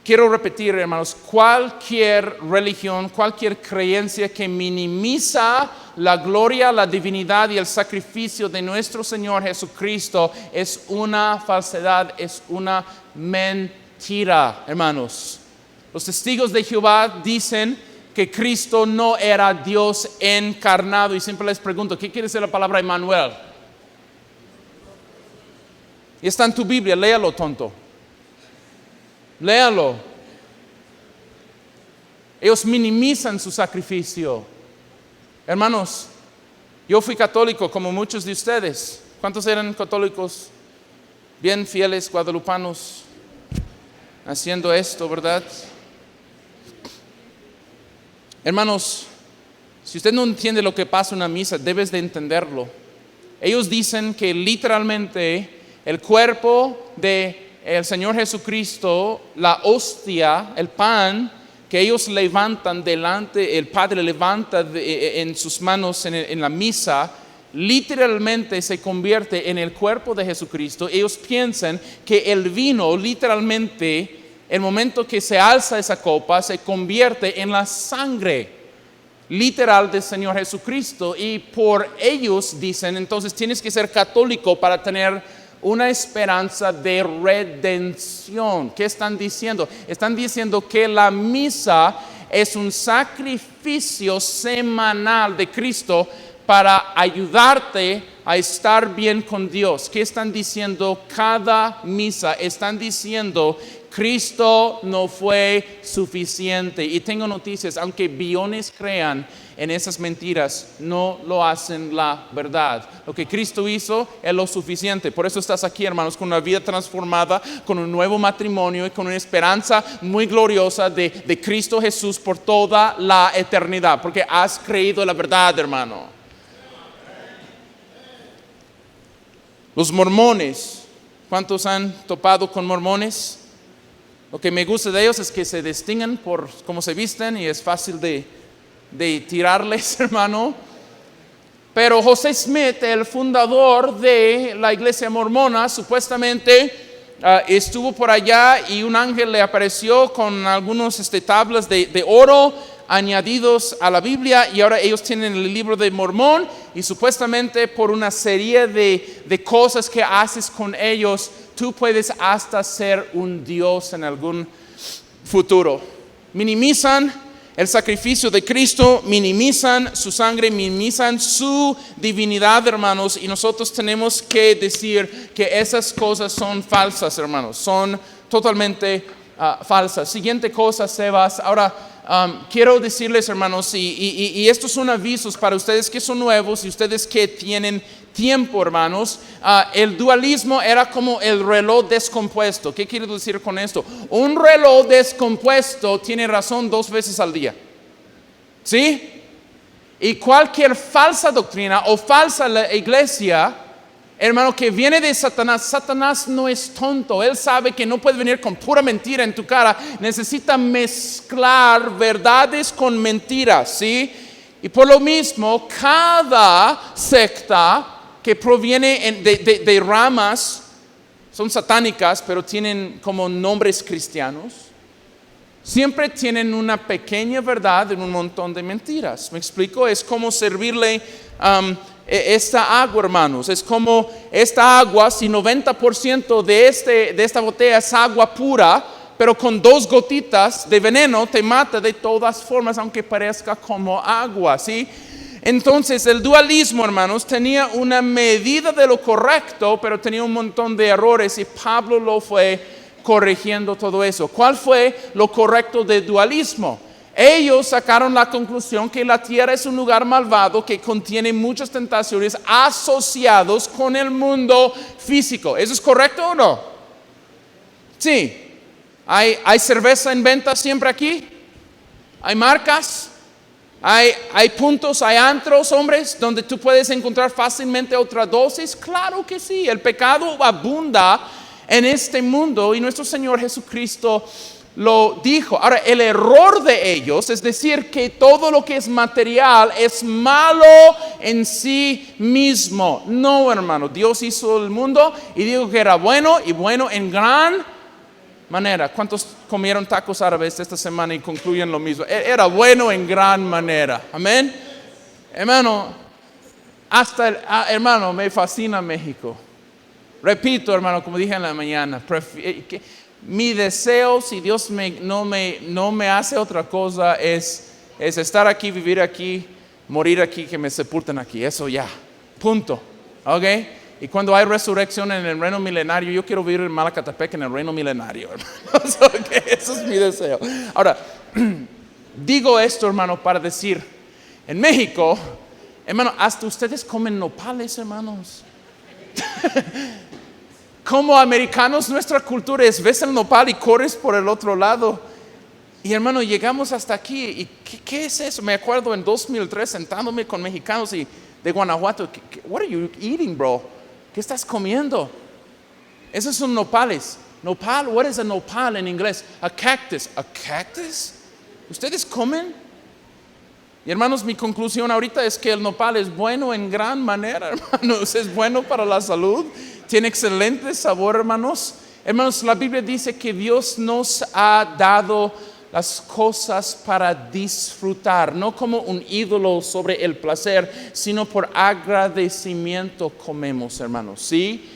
quiero repetir, hermanos, cualquier religión, cualquier creencia que minimiza la gloria, la divinidad y el sacrificio de nuestro Señor Jesucristo es una falsedad, es una mentira, hermanos. Los testigos de Jehová dicen que Cristo no era Dios encarnado. Y siempre les pregunto, ¿qué quiere decir la palabra Emmanuel? Y está en tu Biblia, léalo, tonto. Léalo. Ellos minimizan su sacrificio. Hermanos, yo fui católico como muchos de ustedes. ¿Cuántos eran católicos? Bien fieles guadalupanos haciendo esto, ¿verdad? Hermanos, si usted no entiende lo que pasa en una misa, debes de entenderlo. Ellos dicen que literalmente el cuerpo del Señor Jesucristo, la hostia, el pan que ellos levantan delante, el Padre levanta en sus manos en la misa, literalmente se convierte en el cuerpo de Jesucristo. Ellos piensan que el vino literalmente, el momento que se alza esa copa, se convierte en la sangre literal del Señor Jesucristo. Y por ellos dicen, entonces tienes que ser católico para tener una esperanza de redención. ¿Qué están diciendo? Están diciendo que la misa es un sacrificio semanal de Cristo para ayudarte a estar bien con Dios. ¿Qué están diciendo cada misa? Están diciendo, Cristo no fue suficiente. Y tengo noticias, aunque billones crean en esas mentiras, no lo hacen la verdad. Lo que Cristo hizo es lo suficiente. Por eso estás aquí, hermanos, con una vida transformada, con un nuevo matrimonio y con una esperanza muy gloriosa de Cristo Jesús por toda la eternidad. Porque has creído la verdad, hermano. Los mormones, ¿cuántos han topado con mormones? Lo que me gusta de ellos es que se distinguen por cómo se visten y es fácil de tirarles, hermano. Pero José Smith, el fundador de la iglesia mormona, supuestamente estuvo por allá y un ángel le apareció con algunos tablas de oro añadidos a la Biblia, y ahora ellos tienen el libro de Mormón, y supuestamente por una serie de cosas que haces con ellos, tú puedes hasta ser un Dios en algún futuro. Minimizan el sacrificio de Cristo, minimizan su sangre, minimizan su divinidad, hermanos, y nosotros tenemos que decir que esas cosas son falsas, hermanos, son totalmente falsas. Siguiente cosa, Sebas. Ahora, quiero decirles, hermanos, y estos son avisos para ustedes que son nuevos y ustedes que tienen tiempo, hermanos. El dualismo era como el reloj descompuesto. ¿Qué quiero decir con esto? Un reloj descompuesto tiene razón 2 veces al día. ¿Sí? Y cualquier falsa doctrina o falsa iglesia, hermano, que viene de Satanás. Satanás no es tonto. Él sabe que no puede venir con pura mentira en tu cara. Necesita mezclar verdades con mentiras, ¿sí? Y por lo mismo, cada secta que proviene de ramas, son satánicas, pero tienen como nombres cristianos, siempre tienen una pequeña verdad en un montón de mentiras. ¿Me explico? Es como servirle esta agua, hermanos. Es como esta agua, si 90% de esta botella es agua pura, pero con 2 gotitas de veneno te mata de todas formas, aunque parezca como agua, ¿sí? Entonces el dualismo, hermanos, tenía una medida de lo correcto, pero tenía un montón de errores, y Pablo lo fue corrigiendo todo eso. ¿Cuál fue lo correcto del dualismo? Ellos sacaron la conclusión que la tierra es un lugar malvado que contiene muchas tentaciones asociados con el mundo físico. ¿Eso es correcto o no? Sí. ¿Hay cerveza en venta siempre aquí? ¿Hay marcas? ¿Hay puntos, hay antros, hombres, donde tú puedes encontrar fácilmente otra dosis? Claro que sí. El pecado abunda en este mundo y nuestro Señor Jesucristo lo dijo. Ahora, el error de ellos es decir que todo lo que es material es malo en sí mismo. No, hermano, Dios hizo el mundo y dijo que era bueno, y bueno en gran manera. ¿Cuántos comieron tacos árabes esta semana y concluyen lo mismo? Era bueno en gran manera. Amén. Hermano, hermano, me fascina México. Repito, hermano, como dije en la mañana, mi deseo, si Dios no me hace otra cosa, es estar aquí, vivir aquí, morir aquí, que me sepulten aquí. Eso ya, punto. ¿Ok? Y cuando hay resurrección en el reino milenario, yo quiero vivir en Malacatepec en el reino milenario, hermanos. Okay, eso es mi deseo. Ahora, digo esto, hermano, para decir, en México, hermano, hasta ustedes comen nopales, hermanos. Como americanos, nuestra cultura es, ves el nopal y corres por el otro lado. Y hermano, llegamos hasta aquí. ¿Y qué es eso? Me acuerdo en 2003 sentándome con mexicanos de Guanajuato. What are you eating, bro? ¿Qué estás comiendo? Esos son nopales. Nopal, what is a nopal en inglés? A cactus. ¿A cactus? ¿Ustedes comen? Y hermanos, mi conclusión ahorita es que el nopal es bueno en gran manera, hermanos. Es bueno para la salud. Tiene excelente sabor, hermanos. Hermanos, la Biblia dice que Dios nos ha dado las cosas para disfrutar, no como un ídolo sobre el placer, sino por agradecimiento comemos, hermanos, ¿sí?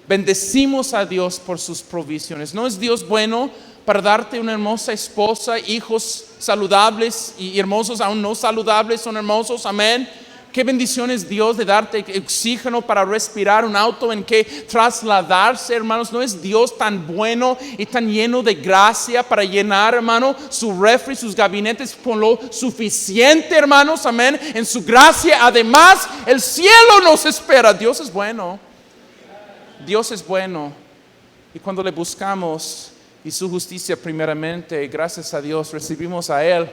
Bendecimos a Dios por sus provisiones. ¿No es Dios bueno para darte una hermosa esposa, hijos saludables y hermosos, aún no saludables son hermosos? Amén. Qué bendición es Dios de darte oxígeno para respirar, un auto en que trasladarse, hermanos. ¿No es Dios tan bueno y tan lleno de gracia para llenar, hermano, su refri, sus gabinetes con lo suficiente, hermanos? Amén. En su gracia, además, el cielo nos espera. Dios es bueno. Dios es bueno. Y cuando le buscamos y su justicia primeramente, gracias a Dios, recibimos a Él,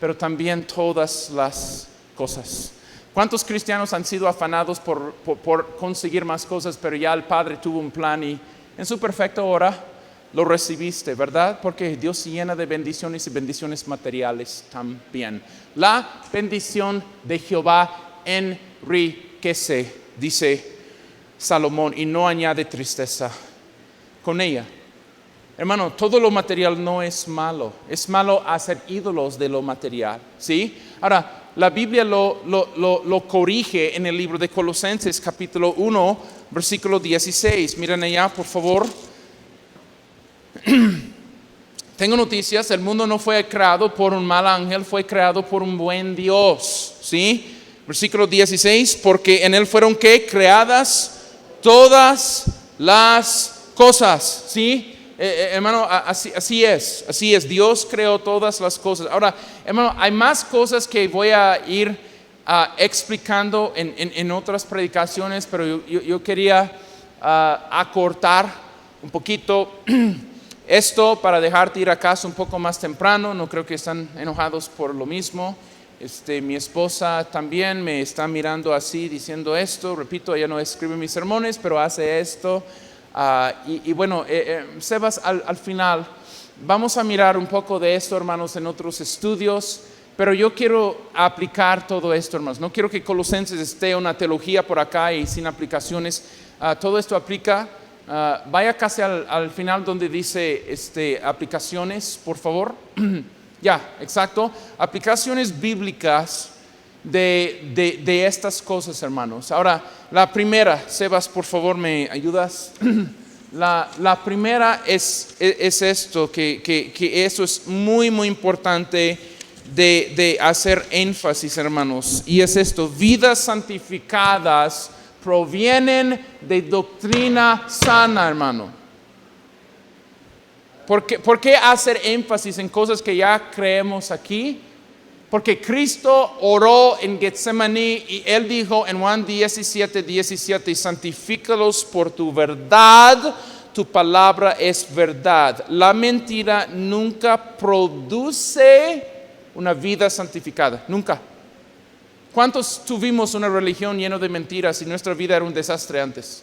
pero también todas las cosas. ¿Cuántos cristianos han sido afanados por conseguir más cosas, pero ya el Padre tuvo un plan y en su perfecta hora lo recibiste, ¿verdad? Porque Dios se llena de bendiciones y bendiciones materiales también. La bendición de Jehová enriquece, dice Salomón, y no añade tristeza con ella. Hermano, todo lo material no es malo. Es malo hacer ídolos de lo material, ¿sí? Ahora, la Biblia lo corrige en el libro de Colosenses, capítulo 1, versículo 16. Miren allá, por favor. Tengo noticias, el mundo no fue creado por un mal ángel, fue creado por un buen Dios, ¿sí? Versículo 16, porque en Él fueron, ¿qué? Creadas todas las cosas, ¿sí? Hermano, así es, Dios creó todas las cosas. Ahora, hermano, hay más cosas que voy a ir explicando en otras predicaciones, pero yo quería acortar un poquito esto para dejarte ir a casa un poco más temprano. No creo que están enojados por lo mismo. Mi esposa también me está mirando así, diciendo esto. Repito, ella no escribe mis sermones, pero hace esto. Y bueno, Sebas, al final vamos a mirar un poco de esto, hermanos, en otros estudios, pero yo quiero aplicar todo esto, hermanos. No quiero que Colosenses esté una teología por acá y sin aplicaciones. Todo esto aplica. Vaya casi al final donde dice aplicaciones, por favor. Ya, exacto. Aplicaciones bíblicas de estas cosas, hermanos. Ahora, la primera, Sebas, por favor, ¿me ayudas? La primera es esto, que eso es muy, muy importante de hacer énfasis, hermanos. Y es esto: vidas santificadas provienen de doctrina sana, hermano. ¿Por qué hacer énfasis en cosas que ya creemos aquí? Porque Cristo oró en Getsemaní y Él dijo en Juan 17:17, santifícalos por tu verdad, tu palabra es verdad. La mentira nunca produce una vida santificada, nunca. ¿Cuántos tuvimos una religión llena de mentiras y nuestra vida era un desastre antes?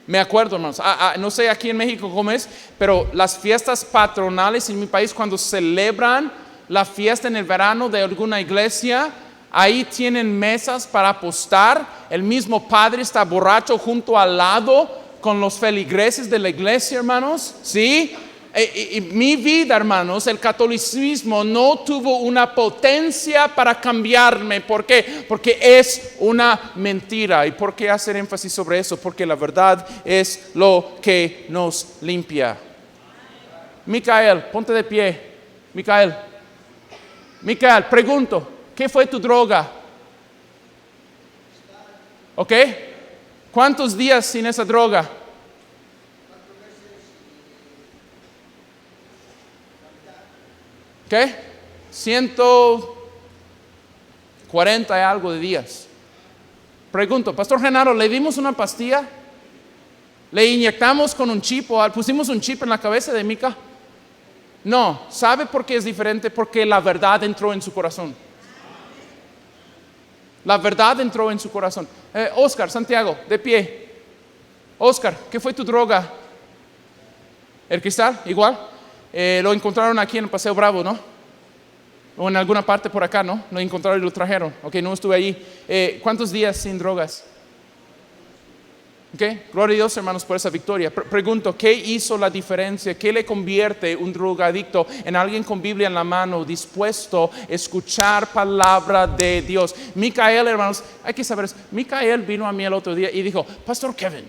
Me acuerdo, hermanos, no sé aquí en México cómo es, pero las fiestas patronales en mi país, cuando celebran la fiesta en el verano de alguna iglesia, ahí tienen mesas para apostar. El mismo padre está borracho junto al lado con los feligreses de la iglesia, hermanos, ¿sí? Y mi vida, hermanos, el catolicismo no tuvo una potencia para cambiarme. ¿Por qué? Porque es una mentira. ¿Y por qué hacer énfasis sobre eso? Porque la verdad es lo que nos limpia. Micael, ponte de pie. Micael, pregunto, ¿qué fue tu droga? ¿Ok? ¿Cuántos días sin esa droga? ¿Qué? 140 y algo de días. Pregunto, Pastor Genaro, ¿le dimos una pastilla? Le inyectamos con un chip o pusimos un chip en la cabeza de Mica. No, ¿sabe por qué es diferente? Porque la verdad entró en su corazón. La verdad entró en su corazón. Oscar, Santiago, de pie. Oscar, ¿qué fue tu droga? ¿El cristal? Igual. Lo encontraron aquí en el Paseo Bravo, ¿no? O en alguna parte por acá, ¿no? Lo encontraron y lo trajeron. Ok, no estuve allí. ¿Cuántos días sin drogas? Ok, gloria a Dios, hermanos, por esa victoria. Pregunto, ¿qué hizo la diferencia? ¿Qué le convierte un drogadicto en alguien con Biblia en la mano, dispuesto a escuchar palabra de Dios? Micael, hermanos, hay que saber eso. Micael vino a mí el otro día y dijo, Pastor Kevin,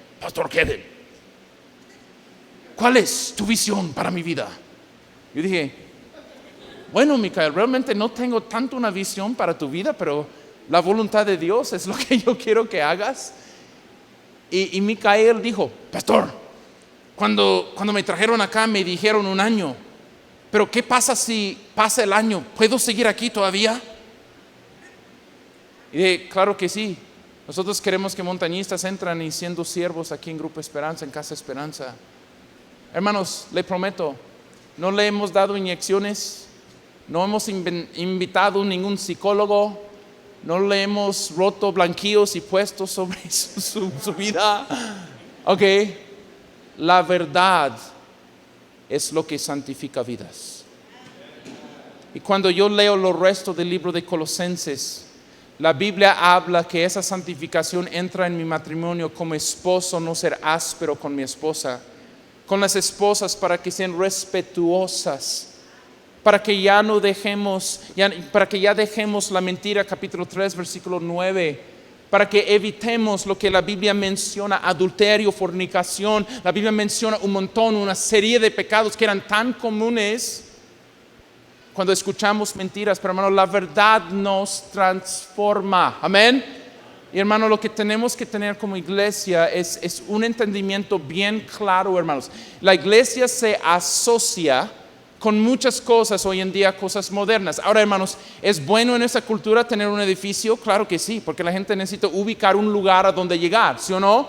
¿cuál es tu visión para mi vida? Yo dije, bueno, Micael, realmente no tengo tanto una visión para tu vida, pero la voluntad de Dios es lo que yo quiero que hagas. Y Micael dijo, Pastor, cuando me trajeron acá me dijeron 1 año, pero ¿qué pasa si pasa el año? ¿Puedo seguir aquí todavía? Y dije, claro que sí. Nosotros queremos que montañistas entran y siendo siervos aquí en Grupo Esperanza, en Casa Esperanza. Hermanos, le prometo, no le hemos dado inyecciones, no hemos invitado a ningún psicólogo, no le hemos roto blanquillos y puestos sobre su vida. Ok, la verdad es lo que santifica vidas. Y cuando yo leo los restos del libro de Colosenses, la Biblia habla que esa santificación entra en mi matrimonio como esposo, no ser áspero con mi esposa, con las esposas para que sean respetuosas, para que ya dejemos la mentira, capítulo 3, versículo 9, para que evitemos lo que la Biblia menciona, adulterio, fornicación. La Biblia menciona un montón, una serie de pecados que eran tan comunes cuando escuchamos mentiras, pero hermano, la verdad nos transforma, amén. Y hermano, lo que tenemos que tener como iglesia es un entendimiento bien claro, hermanos. La iglesia se asocia con muchas cosas hoy en día, cosas modernas. Ahora, hermanos, ¿es bueno en esta cultura tener un edificio? Claro que sí, porque la gente necesita ubicar un lugar a donde llegar, ¿sí o no?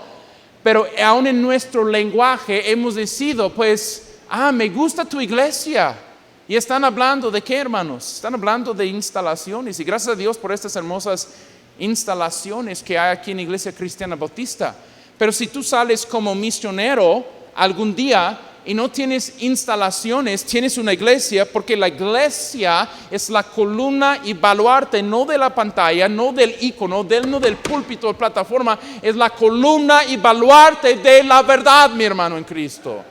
Pero aún en nuestro lenguaje hemos decidido, pues, me gusta tu iglesia. Y están hablando de qué, hermanos? Están hablando de instalaciones. Y gracias a Dios por estas hermosas instalaciones que hay aquí en Iglesia Cristiana Bautista. Pero si tú sales como misionero algún día y no tienes instalaciones, tienes una iglesia, porque la iglesia es la columna y baluarte, no de la pantalla, no del icono, no del púlpito o plataforma, es la columna y baluarte de la verdad, mi hermano en Cristo.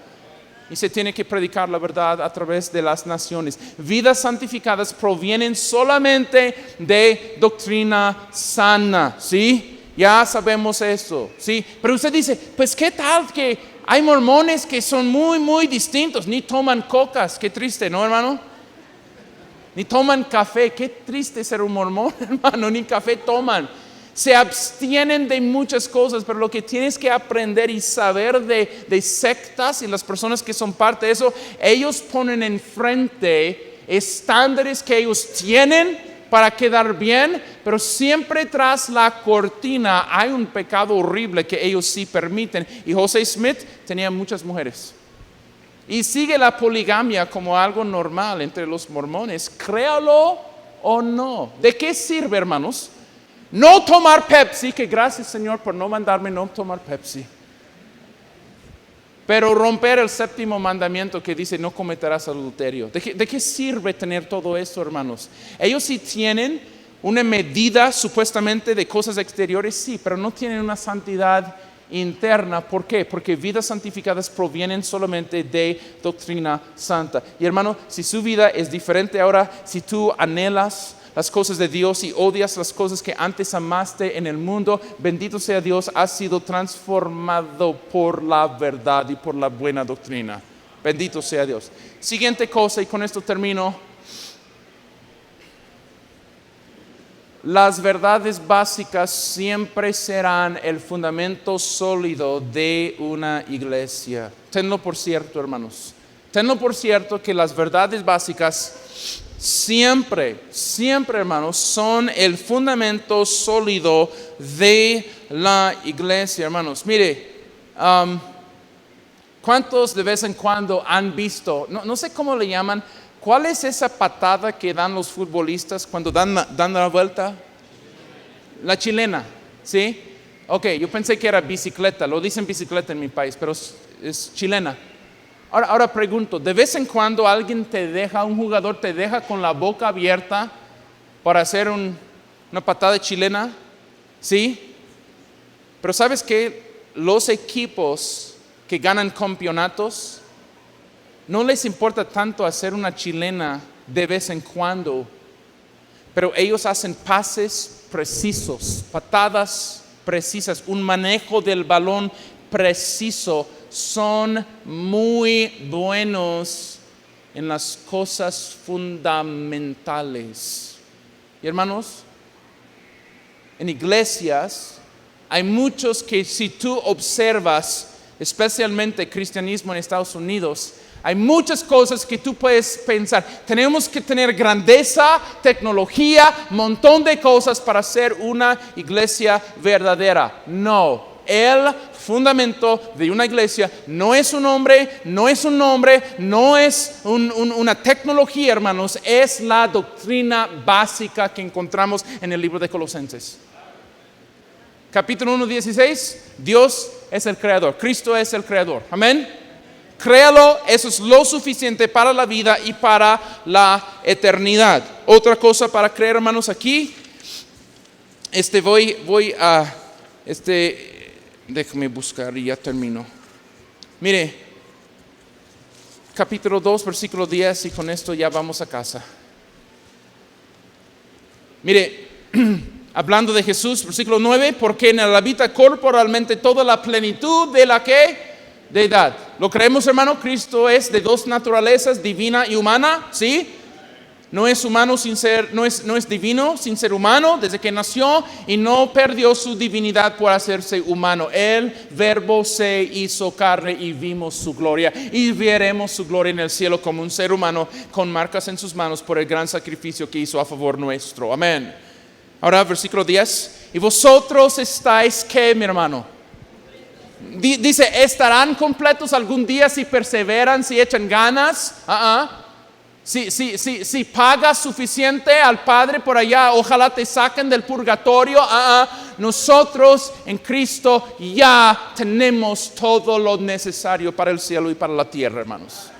Y se tiene que predicar la verdad a través de las naciones. Vidas santificadas provienen solamente de doctrina sana, ¿sí? Ya sabemos eso, ¿sí? Pero usted dice, pues ¿qué tal que hay mormones que son muy, muy distintos? Ni toman cocas, qué triste, ¿no, hermano? Ni toman café, qué triste ser un mormón, hermano, ni café toman. Se abstienen de muchas cosas, pero lo que tienes que aprender y saber de sectas y las personas que son parte de eso, ellos ponen enfrente estándares que ellos tienen para quedar bien, pero siempre tras la cortina hay un pecado horrible que ellos sí permiten. Y José Smith tenía muchas mujeres. Y sigue la poligamia como algo normal entre los mormones, créalo o no. ¿De qué sirve, hermanos? No tomar Pepsi, que gracias Señor por no mandarme no tomar Pepsi. Pero romper el 7º mandamiento que dice no cometerás adulterio. ¿De qué sirve tener todo eso, hermanos? Ellos sí tienen una medida supuestamente de cosas exteriores, sí, pero no tienen una santidad interna. ¿Por qué? Porque vidas santificadas provienen solamente de doctrina santa. Y hermano, si su vida es diferente ahora, si tú anhelas las cosas de Dios y odias las cosas que antes amaste en el mundo, bendito sea Dios, has sido transformado por la verdad y por la buena doctrina. Bendito sea Dios. Siguiente cosa, y con esto termino. Las verdades básicas siempre serán el fundamento sólido de una iglesia. Tenlo por cierto, hermanos. Tenlo por cierto que las verdades básicas siempre, hermanos, son el fundamento sólido de la iglesia, hermanos. Mire, ¿Cuántos de vez en cuando han visto, no sé cómo le llaman, cuál es esa patada que dan los futbolistas cuando dan la vuelta? La chilena, ¿sí? Ok, yo pensé que era bicicleta, lo dicen bicicleta en mi país, pero es chilena. Ahora pregunto, ¿de vez en cuando un jugador te deja con la boca abierta para hacer una patada chilena? ¿Sí? Pero ¿sabes qué? Los equipos que ganan campeonatos, no les importa tanto hacer una chilena de vez en cuando, pero ellos hacen pases precisos, patadas precisas, un manejo del balón preciso. Son muy buenos en las cosas fundamentales. Y hermanos, en iglesias hay muchos que si tú observas, especialmente cristianismo en Estados Unidos, hay muchas cosas que tú puedes pensar. Tenemos que tener grandeza, tecnología, montón de cosas para ser una iglesia verdadera. No, el fundamento de una iglesia no es un hombre, no es un nombre, no es una tecnología, hermanos, es la doctrina básica que encontramos en el libro de Colosenses. Capítulo 1:16, Dios es el creador, Cristo es el creador, amén. Créalo, eso es lo suficiente para la vida y para la eternidad. Otra cosa para creer, hermanos, aquí, déjame buscar y ya termino. Mire, capítulo 2, versículo 10, y con esto ya vamos a casa. Mire, hablando de Jesús, versículo 9, porque en él habita corporalmente toda la plenitud de la que deidad. ¿Lo creemos, hermano? Cristo es de dos naturalezas, divina y humana, ¿sí? No es humano sin ser, no es divino sin ser humano desde que nació y no perdió su divinidad por hacerse humano. El Verbo se hizo carne y vimos su gloria y veremos su gloria en el cielo como un ser humano con marcas en sus manos por el gran sacrificio que hizo a favor nuestro. Amén. Ahora, versículo 10. Y vosotros estáis, ¿qué, mi hermano? Dice, ¿estarán completos algún día si perseveran, si echan ganas? Si pagas suficiente al Padre por allá, ojalá te saquen del purgatorio. Nosotros en Cristo ya tenemos todo lo necesario para el cielo y para la tierra, hermanos.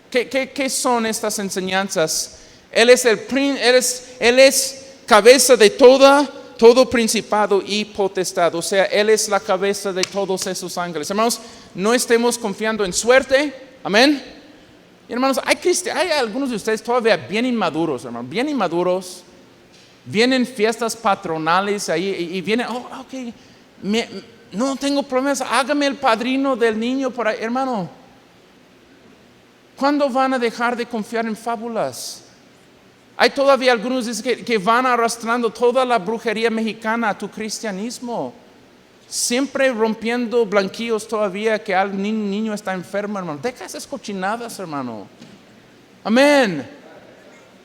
¿Qué son estas enseñanzas? Él es cabeza de todo principado y potestad. O sea, Él es la cabeza de todos esos ángeles. Hermanos, no estemos confiando en suerte. Amén. Y hermanos, hay algunos de ustedes todavía bien inmaduros, hermanos, bien inmaduros. Vienen fiestas patronales ahí y vienen, ok, no tengo problemas, hágame el padrino del niño por ahí. Hermano, ¿cuándo van a dejar de confiar en fábulas? Hay todavía algunos que van arrastrando toda la brujería mexicana a tu cristianismo. Siempre rompiendo blanquillos todavía que el niño está enfermo, hermano. Deja esas cochinadas, hermano. Amén.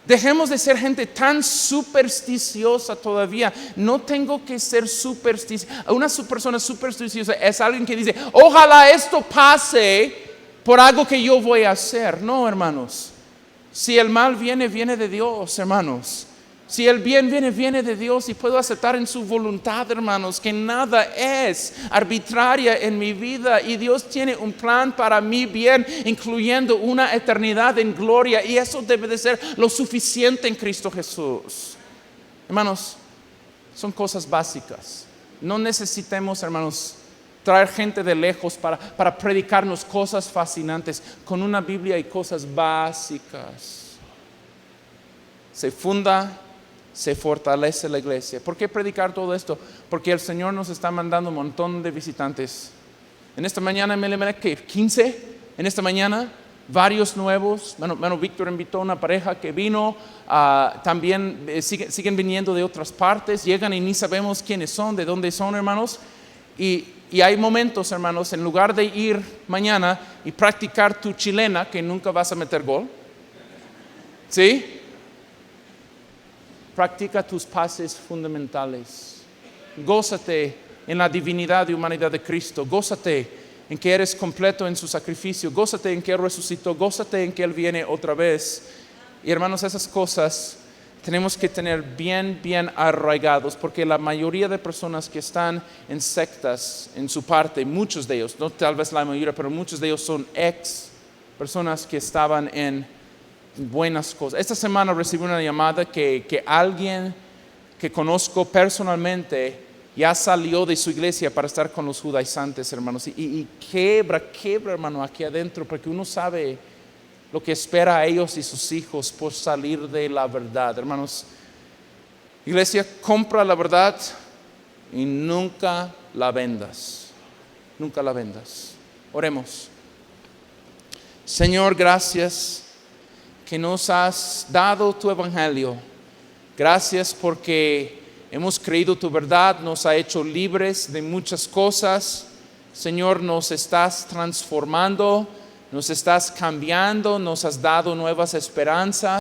Dejemos de ser gente tan supersticiosa todavía. No tengo que ser supersticiosa. Una persona supersticiosa es alguien que dice, ojalá esto pase por algo que yo voy a hacer. No, hermanos. Si el mal viene de Dios, hermanos. Si el bien viene de Dios y puedo aceptar en su voluntad, hermanos, que nada es arbitraria en mi vida y Dios tiene un plan para mi bien, incluyendo una eternidad en gloria, y eso debe de ser lo suficiente en Cristo Jesús. Hermanos, son cosas básicas. No necesitemos, hermanos, traer gente de lejos para predicarnos cosas fascinantes. Con una Biblia hay cosas básicas. Se funda, se fortalece la iglesia. ¿Por qué predicar todo esto? Porque el Señor nos está mandando un montón de visitantes. En esta mañana, ¿qué? 15. En esta mañana, varios nuevos. Bueno, Víctor invitó a una pareja que vino. También siguen viniendo de otras partes. Llegan y ni sabemos quiénes son, de dónde son, hermanos. Y hay momentos, hermanos, en lugar de ir mañana y practicar tu chilena, que nunca vas a meter gol. ¿Sí? Practica tus pases fundamentales. Gózate en la divinidad y humanidad de Cristo. Gózate en que eres completo en su sacrificio, gózate en que Él resucitó, gózate en que Él viene otra vez. Y hermanos, esas cosas tenemos que tener bien arraigados, porque la mayoría de personas que están en sectas, en su parte, muchos de ellos, no tal vez la mayoría, pero muchos de ellos son personas que estaban en buenas cosas. Esta semana recibí una llamada que alguien que conozco personalmente ya salió de su iglesia para estar con los judaizantes, hermanos, y quebra, hermano, aquí adentro, porque uno sabe lo que espera a ellos y sus hijos por salir de la verdad. Hermanos, iglesia, compra la verdad y nunca la vendas. Nunca la vendas. Oremos. Señor, gracias que nos has dado tu evangelio. Gracias porque hemos creído tu verdad, nos ha hecho libres de muchas cosas. Señor, nos estás transformando, nos estás cambiando, nos has dado nuevas esperanzas.